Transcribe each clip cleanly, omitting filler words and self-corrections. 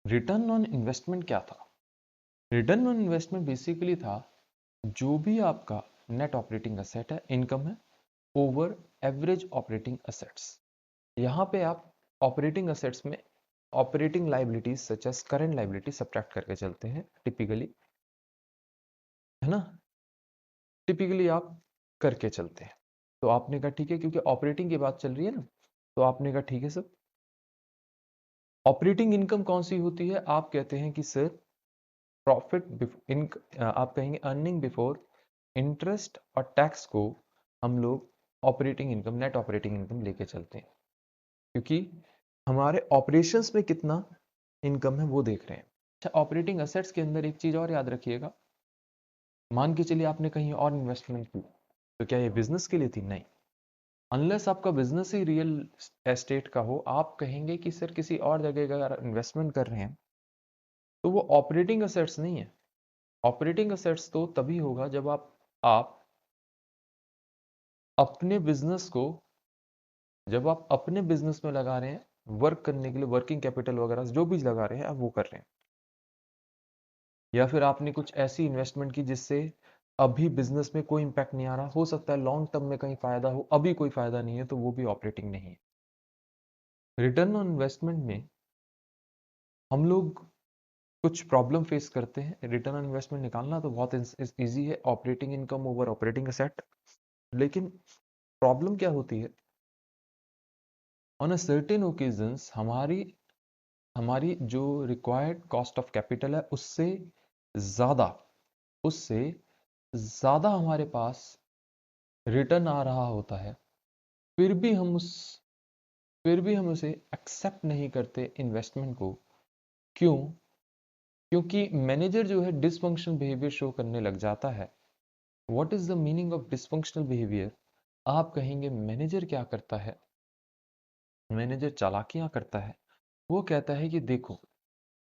Return on investment क्या था? Return on investment basically था जो भी आपका नेट ऑपरेटिंग असेट है, इनकम है, ओवर एवरेज ऑपरेटिंग असेट्स। यहाँ पे आप ऑपरेटिंग असेट्स में operating liabilities such as current liability subtract करके चलते हैं टिपिकली, है ना। टिपिकली आप करके चलते हैं। तो आपने कहा ठीक है, क्योंकि ऑपरेटिंग की बात चल रही है ना, तो आपने कहा ठीक है सर। ऑपरेटिंग इनकम कौन सी होती है? आप कहते हैं कि सर आप कहेंगे अर्निंग बिफोर इंटरेस्ट और टैक्स को हम लोग operating income, net operating income लेके चलते हैं, क्योंकि हमारे ऑपरेशंस में कितना इनकम है वो देख रहे हैं। अच्छा, ऑपरेटिंग असेट्स के अंदर एक चीज और याद रखिएगा, मान के चलिए आपने कहीं और इन्वेस्टमेंट की, तो क्या ये बिजनेस के लिए थी? नहीं। अनलेस आपका बिजनेस ही रियल एस्टेट का हो, आप कहेंगे कि सर किसी और जगह का अगर इन्वेस्टमेंट कर रहे हैं तो वो ऑपरेटिंग असेट्स नहीं है। ऑपरेटिंग असेट्स तो तभी होगा जब आप अपने बिजनेस को, जब आप अपने बिजनेस में लगा रहे हैं, वर्क करने के लिए वर्किंग कैपिटल वगैरह जो भी लगा रहे हैं आप वो कर रहे हैं, या फिर आपने कुछ ऐसी इन्वेस्टमेंट की जिससे अभी बिजनेस में कोई इंपैक्ट नहीं आ रहा, हो सकता है लॉन्ग टर्म में कहीं फायदा हो, अभी कोई फायदा नहीं है, तो वो भी ऑपरेटिंग नहीं है। रिटर्न ऑन इन्वेस्टमेंट में हम लोग कुछ प्रॉब्लम फेस करते हैं। रिटर्न ऑन इन्वेस्टमेंट निकालना तो बहुत इजी है, operating income over operating asset. लेकिन प्रॉब्लम क्या होती है? ऑन अ सर्टेन ओकेजन्स हमारी हमारी जो रिक्वायर्ड कॉस्ट ऑफ कैपिटल है ज्यादा उससे ज्यादा हमारे पास रिटर्न आ रहा होता है, फिर भी हम उस फिर भी हम उसे एक्सेप्ट नहीं करते इन्वेस्टमेंट को। क्यों? क्योंकि मैनेजर जो है डिसफंक्शनल बिहेवियर शो करने लग जाता है। What is the meaning of dysfunctional behaviour? आप कहेंगे मैनेजर क्या करता है? मैनेजर चालाकियां करता है। वो कहता है कि देखो,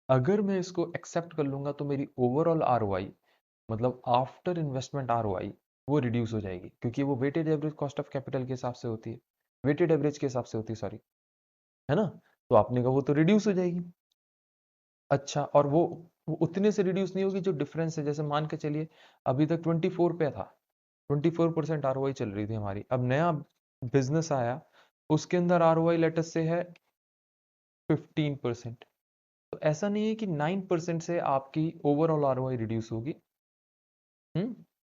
अगर मैं इसको एक्सेप्ट कर लूंगा तो मेरी ओवरऑल आरओआई, मतलब आफ्टर इन्वेस्टमेंट आरओआई, वो रिड्यूस हो जाएगी, क्योंकि वो weighted average cost of capital के हिसाब से होती है, वेटेड एवरेज के हिसाब से होती है, सॉरी, है ना। तो आपने कहा वो तो रिड्यूस हो जाएगी। अच्छा, और वो उतने से रिड्यूस नहीं होगी जो डिफरेंस है। जैसे मान के चलिए अभी तक 24 पे था, 24% आरओआई चल रही थी हमारी, अब नया बिजनेस आया, उसके अंदर आरओआई लेटेस्ट से है 15%। तो ऐसा नहीं है कि 9% से आपकी ओवरऑल आरओआई रिड्यूस होगी।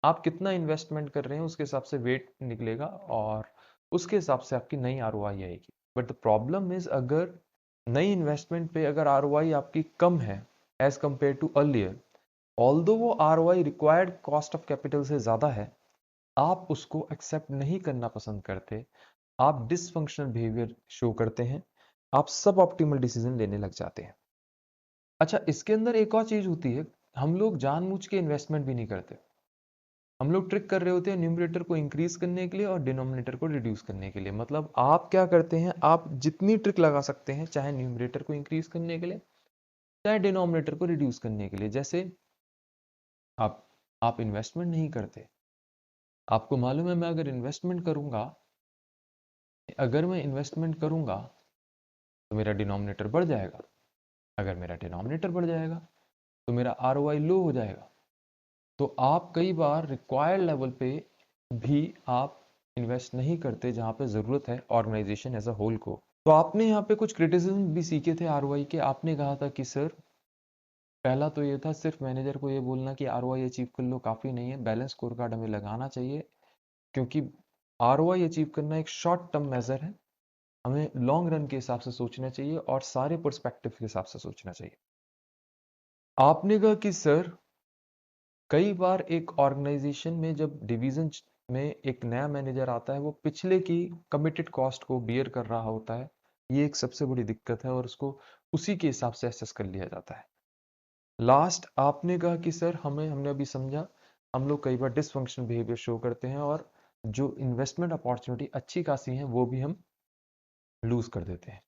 आप कितना इन्वेस्टमेंट कर रहे हैं उसके हिसाब से वेट निकलेगा, और उसके हिसाब से आपकी नई आरओआई आएगी। बट द प्रॉब्लम इज, अगर नई इन्वेस्टमेंट पे अगर आरओआई आपकी कम है as compared to earlier, although वो ROI required cost of capital से ज्यादा है, आप उसको एक्सेप्ट नहीं करना पसंद करते, आप डिसफंक्शनल बिहेवियर शो करते हैं, आप सब ऑप्टिमल डिसीजन लेने लग जाते हैं। अच्छा, इसके अंदर एक और चीज होती है, हम लोग जानबूझ के इन्वेस्टमेंट भी नहीं करते। हम लोग ट्रिक कर रहे होते हैं न्यूमरेटर को इंक्रीज करने के लिए और डिनोमिनेटर को रिड्यूस करने के लिए। मतलब आप क्या करते हैं, आप जितनी ट्रिक लगा सकते हैं, चाहे न्यूमरेटर को इंक्रीज करने के लिए, चाहे डिनोमिनेटर को रिड्यूस करने के लिए। जैसे आप आप इन्वेस्टमेंट नहीं करते, आपको मालूम है मैं अगर मैं इन्वेस्टमेंट करूंगा तो मेरा डिनोमिनेटर बढ़ जाएगा, अगर मेरा डिनोमिनेटर बढ़ जाएगा तो मेरा आरओआई लो हो जाएगा। तो आप कई बार रिक्वायर्ड लेवल पे भी आप इन्वेस्ट नहीं करते जहां पे जरूरत है ऑर्गेनाइजेशन एज अ होल को। तो आपने यहाँ पे कुछ क्रिटिसिज्म भी सीखे थे आरओआई के। आपने कहा था कि सर, पहला तो ये था सिर्फ मैनेजर को ये बोलना कि आरओआई अचीव कर लो काफी नहीं है, बैलेंस स्कोर कार्ड हमें लगाना चाहिए, क्योंकि आरओआई अचीव करना एक शॉर्ट टर्म मेजर है, हमें लॉन्ग रन के हिसाब से सोचना चाहिए और सारे पर्सपेक्टिव के हिसाब से सोचना चाहिए। आपने कहा कि सर, कई बार एक ऑर्गेनाइजेशन में जब डिवीजन में एक नया मैनेजर आता है, वो पिछले की कमिटेड कॉस्ट को बियर कर रहा होता है, ये एक सबसे बड़ी दिक्कत है, और उसको उसी के हिसाब से एसेस कर लिया जाता है। लास्ट आपने कहा कि सर, हमने अभी समझा, हम लोग कई बार डिसफंक्शनल बिहेवियर शो करते हैं और जो इन्वेस्टमेंट अपॉर्चुनिटी अच्छी खासी है वो भी हम लूज कर देते हैं।